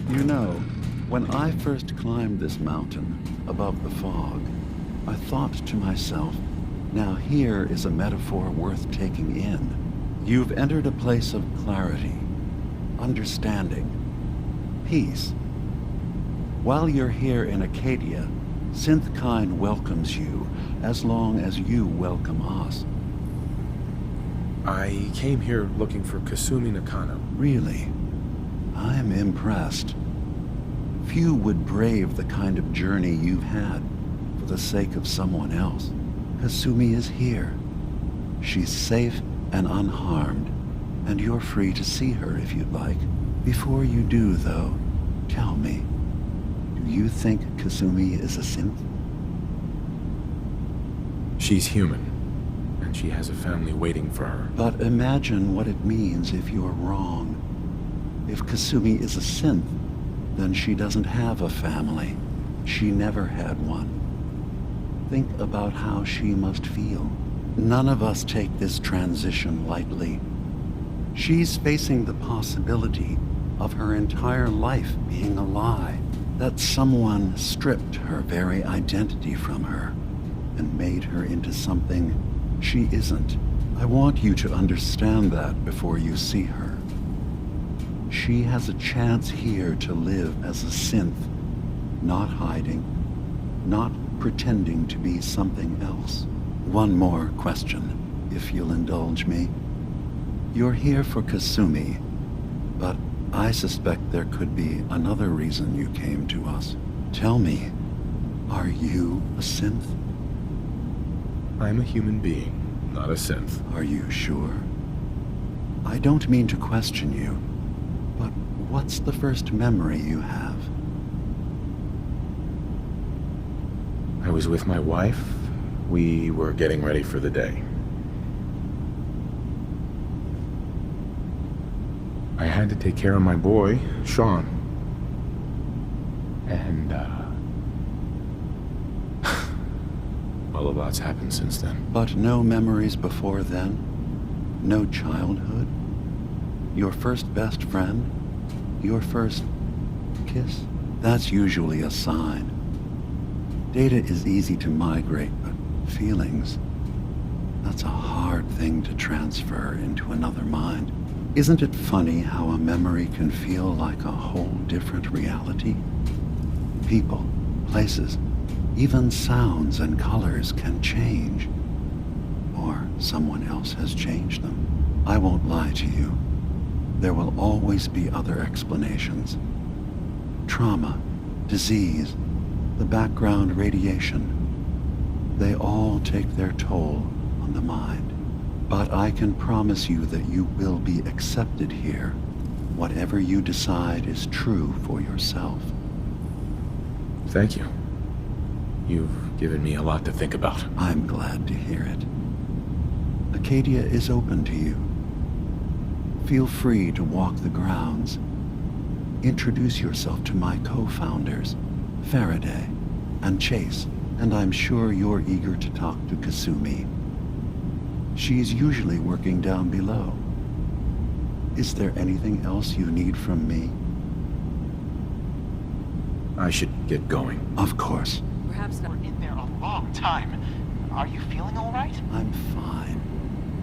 You know, when I first climbed this mountain above the fog, I thought to myself, now here is a metaphor worth taking in. You've entered a place of clarity, understanding, peace. While you're here in Acadia, Synthkind welcomes you as long as you welcome us. I came here looking for Kasumi Nakano. Really? I'm impressed. Few would brave the kind of journey you've had for the sake of someone else. Kasumi is here. She's safe and unharmed, and you're free to see her if you'd like. Before you do, though, tell me, do you think Kasumi is a synth? She's human, and she has a family waiting for her. But imagine what it means if you're wrong. If Kasumi is a synth, then she doesn't have a family. She never had one. Think about how she must feel. None of us take this transition lightly. She's facing the possibility of her entire life being a lie, that someone stripped her very identity from her and made her into something she isn't. I want you to understand that before you see her. She has a chance here to live as a synth, not hiding, not pretending to be something else. One more question, if you'll indulge me. You're here for Kasumi, but I suspect there could be another reason you came to us. Tell me, are you a synth? I'm a human being, not a synth. Are you sure? I don't mean to question you, but what's the first memory you have? I was with my wife. We were getting ready for the day. I had to take care of my boy, Sean. And, well, a lot's happened since then. But no memories before then? No childhood? Your first best friend? Your first kiss? That's usually a sign. Data is easy to migrate, but feelings, that's a hard thing to transfer into another mind. Isn't it funny how a memory can feel like a whole different reality? People, places, even sounds and colors can change. Or someone else has changed them. I won't lie to you. There will always be other explanations. Trauma, disease, the background radiation. They all take their toll on the mind. But I can promise you that you will be accepted here. Whatever you decide is true for yourself. Thank you. You've given me a lot to think about. I'm glad to hear it. Acadia is open to you. Feel free to walk the grounds. Introduce yourself to my co-founders, Faraday and Chase, and I'm sure you're eager to talk to Kasumi. She's usually working down below. Is there anything else you need from me? I should get going. Of course. Perhaps not. We're in there a long time. Are you feeling all right? I'm fine.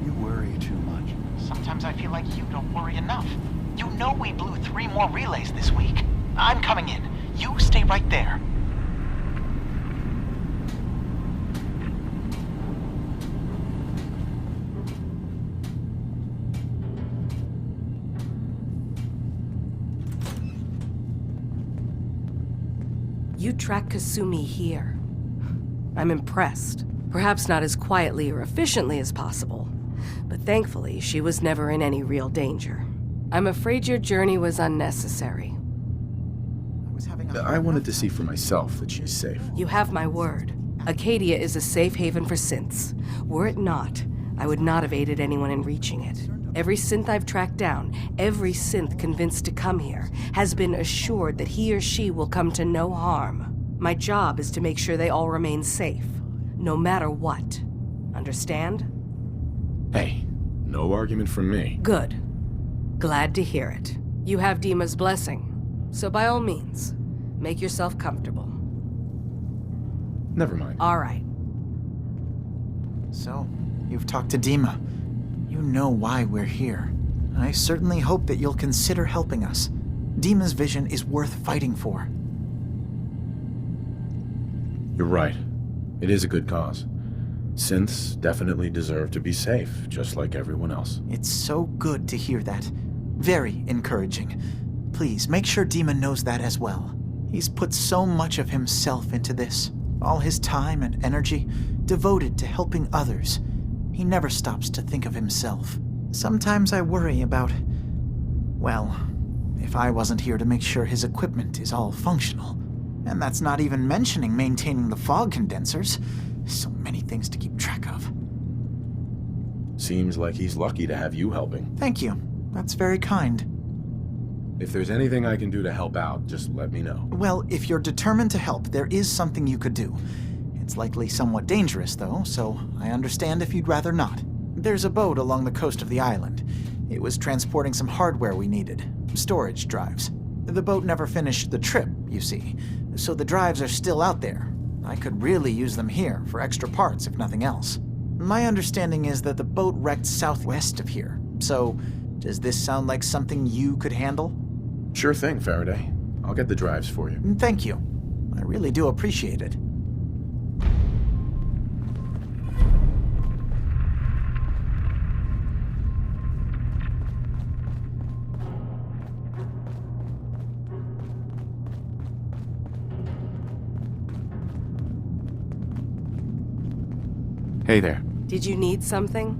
You worry too much. Sometimes I feel like you don't worry enough. You know we blew 3 more relays this week. I'm coming in. You stay right there. You track Kasumi here. I'm impressed. Perhaps not as quietly or efficiently as possible, but thankfully she was never in any real danger. I'm afraid your journey was unnecessary. I wanted to see for myself that she's safe. You have my word. Acadia is a safe haven for synths. Were it not, I would not have aided anyone in reaching it. Every synth I've tracked down, every synth convinced to come here, has been assured that he or she will come to no harm. My job is to make sure they all remain safe, no matter what. Understand? Hey, no argument from me. Good. Glad to hear it. You have Dima's blessing. So by all means, make yourself comfortable. Never mind. All right. So, you've talked to Dima. You know why we're here. I certainly hope that you'll consider helping us. Dima's vision is worth fighting for. You're right. It is a good cause. Synths definitely deserve to be safe, just like everyone else. It's so good to hear that. Very encouraging. Please, make sure Dima knows that as well. He's put so much of himself into this. All his time and energy devoted to helping others. He never stops to think of himself. Sometimes I worry about, well, if I wasn't here to make sure his equipment is all functional. And that's not even mentioning maintaining the fog condensers. So many things to keep track of. Seems like he's lucky to have you helping. Thank you. That's very kind. If there's anything I can do to help out, just let me know. Well, if you're determined to help, there is something you could do. It's likely somewhat dangerous, though, so I understand if you'd rather not. There's a boat along the coast of the island. It was transporting some hardware we needed. Storage drives. The boat never finished the trip, you see, so the drives are still out there. I could really use them here for extra parts, if nothing else. My understanding is that the boat wrecked southwest of here, so does this sound like something you could handle? Sure thing, Faraday. I'll get the drives for you. Thank you. I really do appreciate it. Hey there. Did you need something?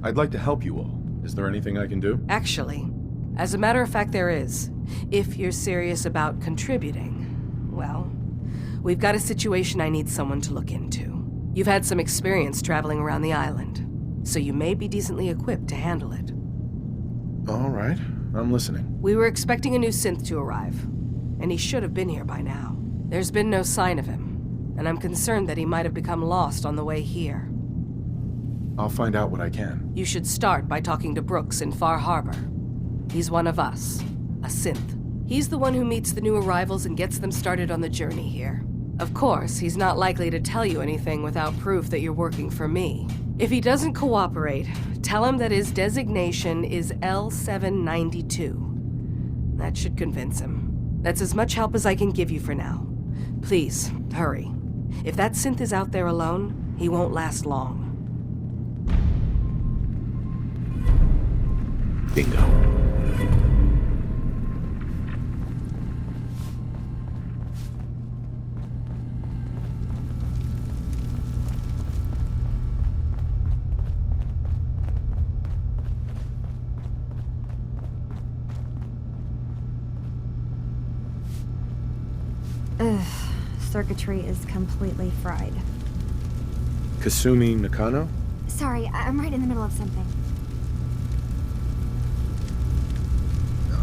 I'd like to help you all. Is there anything I can do? Actually, as a matter of fact, there is. If you're serious about contributing, well, we've got a situation I need someone to look into. You've had some experience traveling around the island, so you may be decently equipped to handle it. All right. I'm listening. We were expecting a new synth to arrive, and he should have been here by now. There's been no sign of him, and I'm concerned that he might have become lost on the way here. I'll find out what I can. You should start by talking to Brooks in Far Harbor. He's one of us, a synth. He's the one who meets the new arrivals and gets them started on the journey here. Of course, he's not likely to tell you anything without proof that you're working for me. If he doesn't cooperate, tell him that his designation is L792. That should convince him. That's as much help as I can give you for now. Please, hurry. If that synth is out there alone, he won't last long. Bingo. Circuitry is completely fried. Kasumi Nakano? Sorry, I'm right in the middle of something.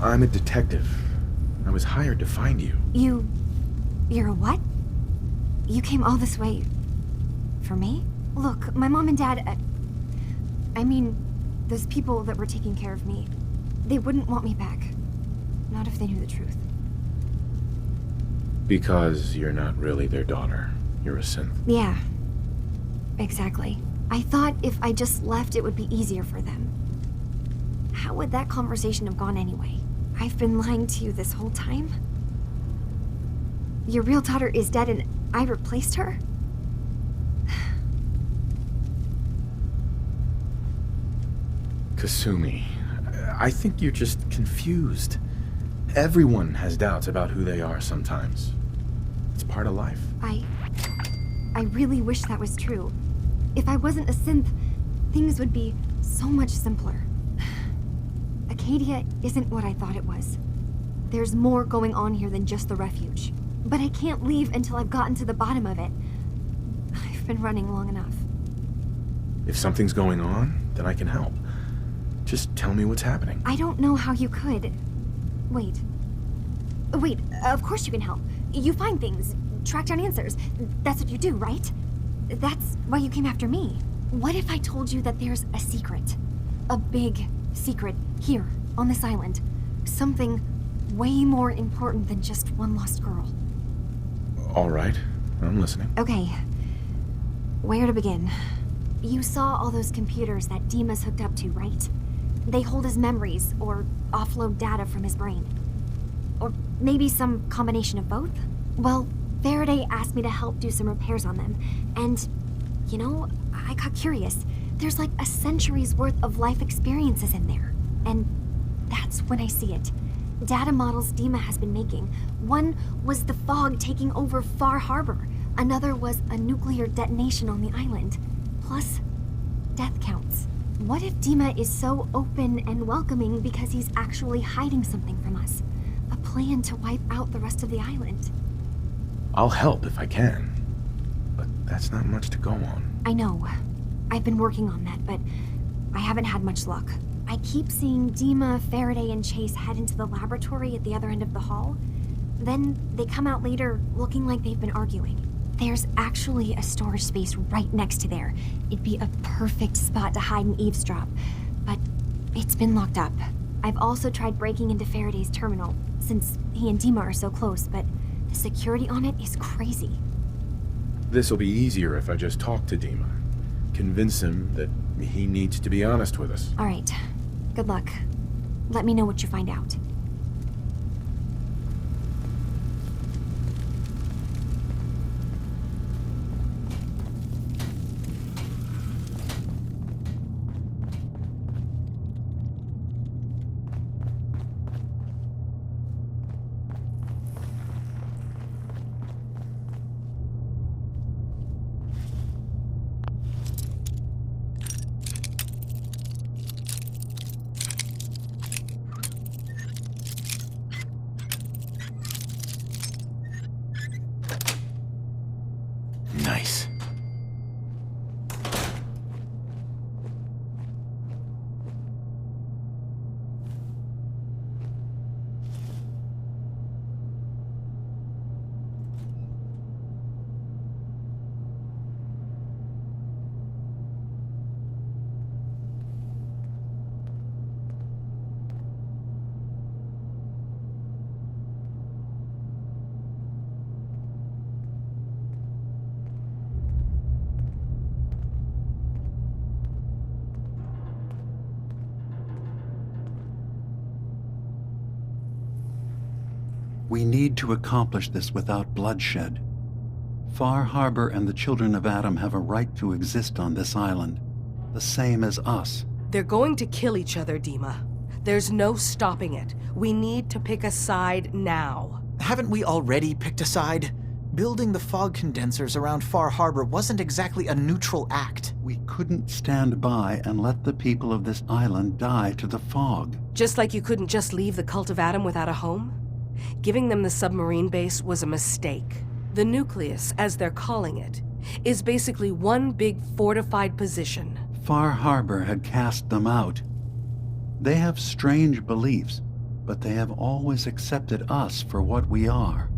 I'm a detective. I was hired to find you. You're a what? You came all this way... for me? Look, my mom and dad... I mean, those people that were taking care of me, they wouldn't want me back. Not if they knew the truth. Because you're not really their daughter. You're a synth. Yeah, exactly. I thought if I just left, it would be easier for them. How would that conversation have gone anyway? I've been lying to you this whole time? Your real daughter is dead and I replaced her? Kasumi, I think you're just confused. Everyone has doubts about who they are sometimes. It's part of life. I really wish that was true. If I wasn't a synth, things would be so much simpler. Acadia isn't what I thought it was. There's more going on here than just the refuge. But I can't leave until I've gotten to the bottom of it. I've been running long enough. If something's going on, then I can help. Just tell me what's happening. I don't know how you could. Wait, of course you can help. You find things, track down answers. That's what you do, right? That's why you came after me. What if I told you that there's a secret? A big secret here, on this island. Something way more important than just one lost girl. All right, I'm listening. Okay, where to begin? You saw all those computers that Dima's hooked up to, right? They hold his memories, or offload data from his brain. Or maybe some combination of both? Well, Faraday asked me to help do some repairs on them, and, you know, I got curious. There's like a century's worth of life experiences in there, and that's when I see it. Data models Dima has been making. One was the fog taking over Far Harbor. Another was a nuclear detonation on the island. Plus, death counts. What if Dima is so open and welcoming because he's actually hiding something from us? A plan to wipe out the rest of the island. I'll help if I can, but that's not much to go on. I know. I've been working on that, but I haven't had much luck. I keep seeing Dima, Faraday, and Chase head into the laboratory at the other end of the hall. Then they come out later looking like they've been arguing. There's actually a storage space right next to there. It'd be a perfect spot to hide and eavesdrop, but it's been locked up. I've also tried breaking into Faraday's terminal, since he and Dima are so close, but the security on it is crazy. This'll be easier if I just talk to Dima. Convince him that he needs to be honest with us. All right. Good luck. Let me know what you find out. Nice. We need to accomplish this without bloodshed. Far Harbor and the children of Adam have a right to exist on this island, the same as us. They're going to kill each other, Dima. There's no stopping it. We need to pick a side now. Haven't we already picked a side? Building the fog condensers around Far Harbor wasn't exactly a neutral act. We couldn't stand by and let the people of this island die to the fog. Just like you couldn't just leave the Cult of Adam without a home? Giving them the submarine base was a mistake. The nucleus, as they're calling it, is basically one big fortified position. Far Harbor had cast them out. They have strange beliefs, but they have always accepted us for what we are.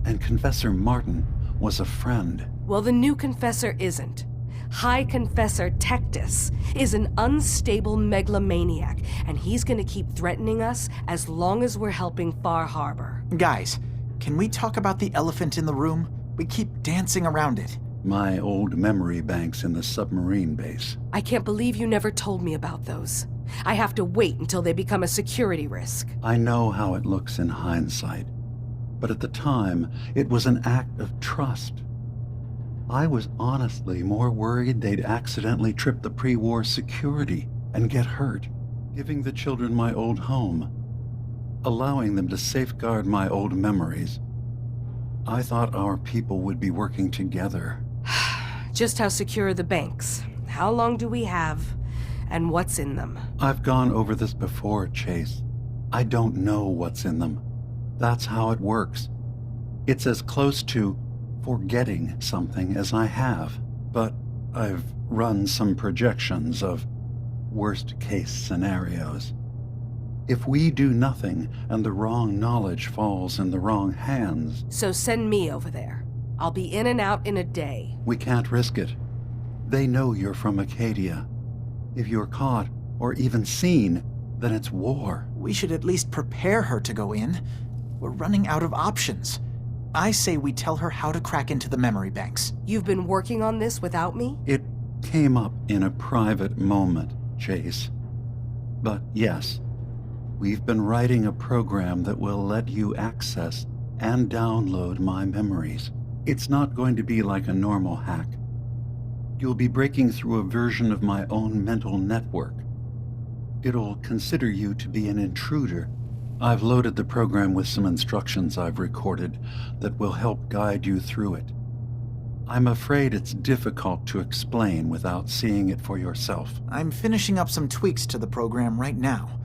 And Confessor Martin was a friend. Well, the new Confessor isn't. High Confessor Tectus is an unstable megalomaniac, and he's gonna keep threatening us as long as we're helping Far Harbor. Guys, can we talk about the elephant in the room? We keep dancing around it. My old memory banks in the submarine base. I can't believe you never told me about those. I have to wait until they become a security risk. I know how it looks in hindsight, but at the time, it was an act of trust. I was honestly more worried they'd accidentally trip the pre-war security and get hurt, giving the children my old home, allowing them to safeguard my old memories. I thought our people would be working together. Just how secure are the banks? How long do we have? And what's in them? I've gone over this before, Chase. I don't know what's in them. That's how it works. It's as close to forgetting something as I have, but I've run some projections of worst-case scenarios. If we do nothing and the wrong knowledge falls in the wrong hands... So send me over there. I'll be in and out in a day. We can't risk it. They know you're from Acadia. If you're caught, or even seen, then it's war. We should at least prepare her to go in. We're running out of options. I say we tell her how to crack into the memory banks. You've been working on this without me? It came up in a private moment, Chase. But yes, we've been writing a program that will let you access and download my memories. It's not going to be like a normal hack. You'll be breaking through a version of my own mental network. It'll consider you to be an intruder. I've loaded the program with some instructions I've recorded that will help guide you through it. I'm afraid it's difficult to explain without seeing it for yourself. I'm finishing up some tweaks to the program right now.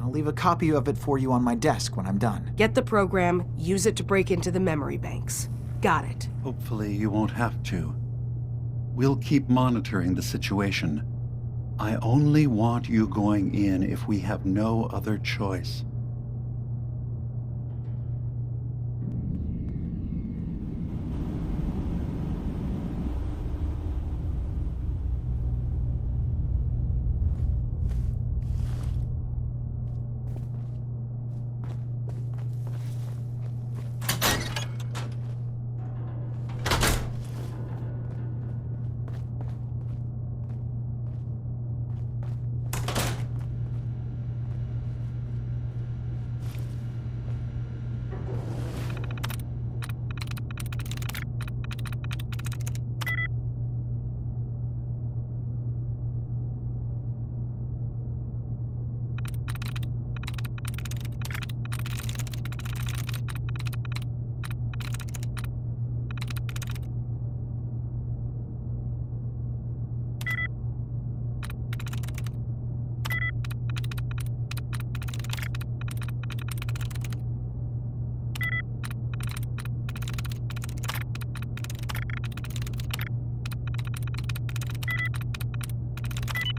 I'll leave a copy of it for you on my desk when I'm done. Get the program, use it to break into the memory banks. Got it. Hopefully you won't have to. We'll keep monitoring the situation. I only want you going in if we have no other choice.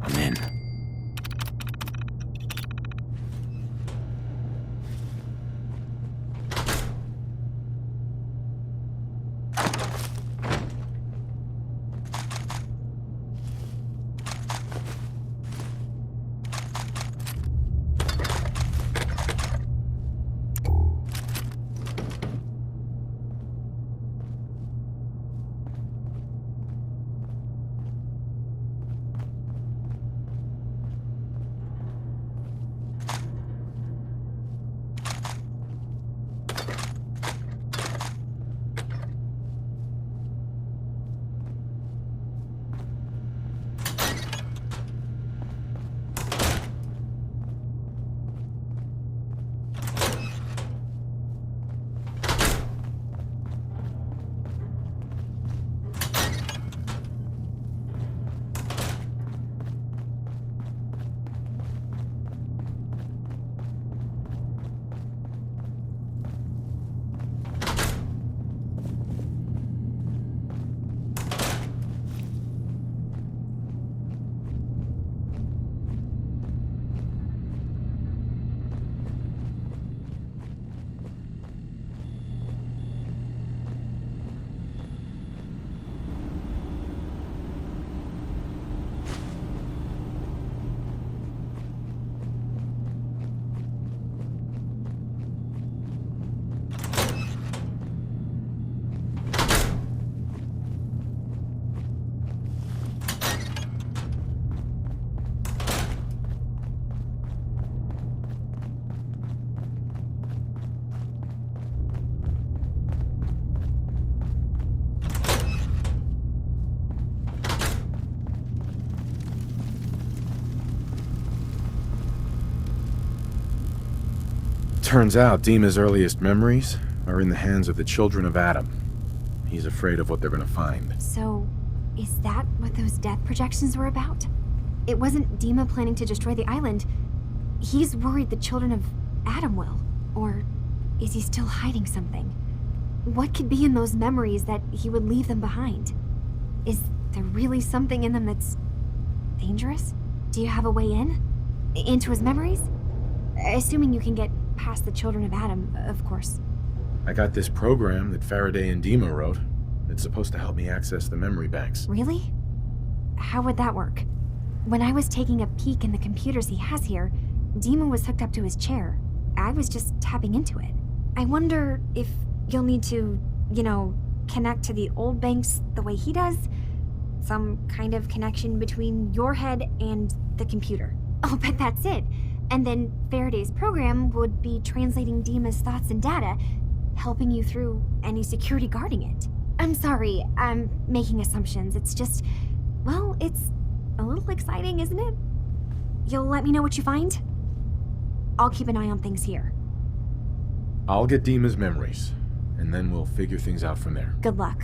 I'm in. Turns out Dima's earliest memories are in the hands of the children of Adam. He's afraid of what they're gonna find. So, is that what those death projections were about? It wasn't Dima planning to destroy the island. He's worried the children of Adam will. Or is he still hiding something? What could be in those memories that he would leave them behind? Is there really something in them that's dangerous? Do you have a way in? Into his memories? Assuming you can get past the children of Adam, of course. I got this program that Faraday and Dima wrote. It's supposed to help me access the memory banks. Really? How would that work? When I was taking a peek in the computers he has here, Dima was hooked up to his chair. I was just tapping into it. I wonder if you'll need to, connect to the old banks the way he does? Some kind of connection between your head and the computer. Oh, but that's it. And then Faraday's program would be translating Dima's thoughts and data, helping you through any security guarding it. I'm sorry, I'm making assumptions. It's just, well, it's a little exciting, isn't it? You'll let me know what you find? I'll keep an eye on things here. I'll get Dima's memories, and then we'll figure things out from there. Good luck.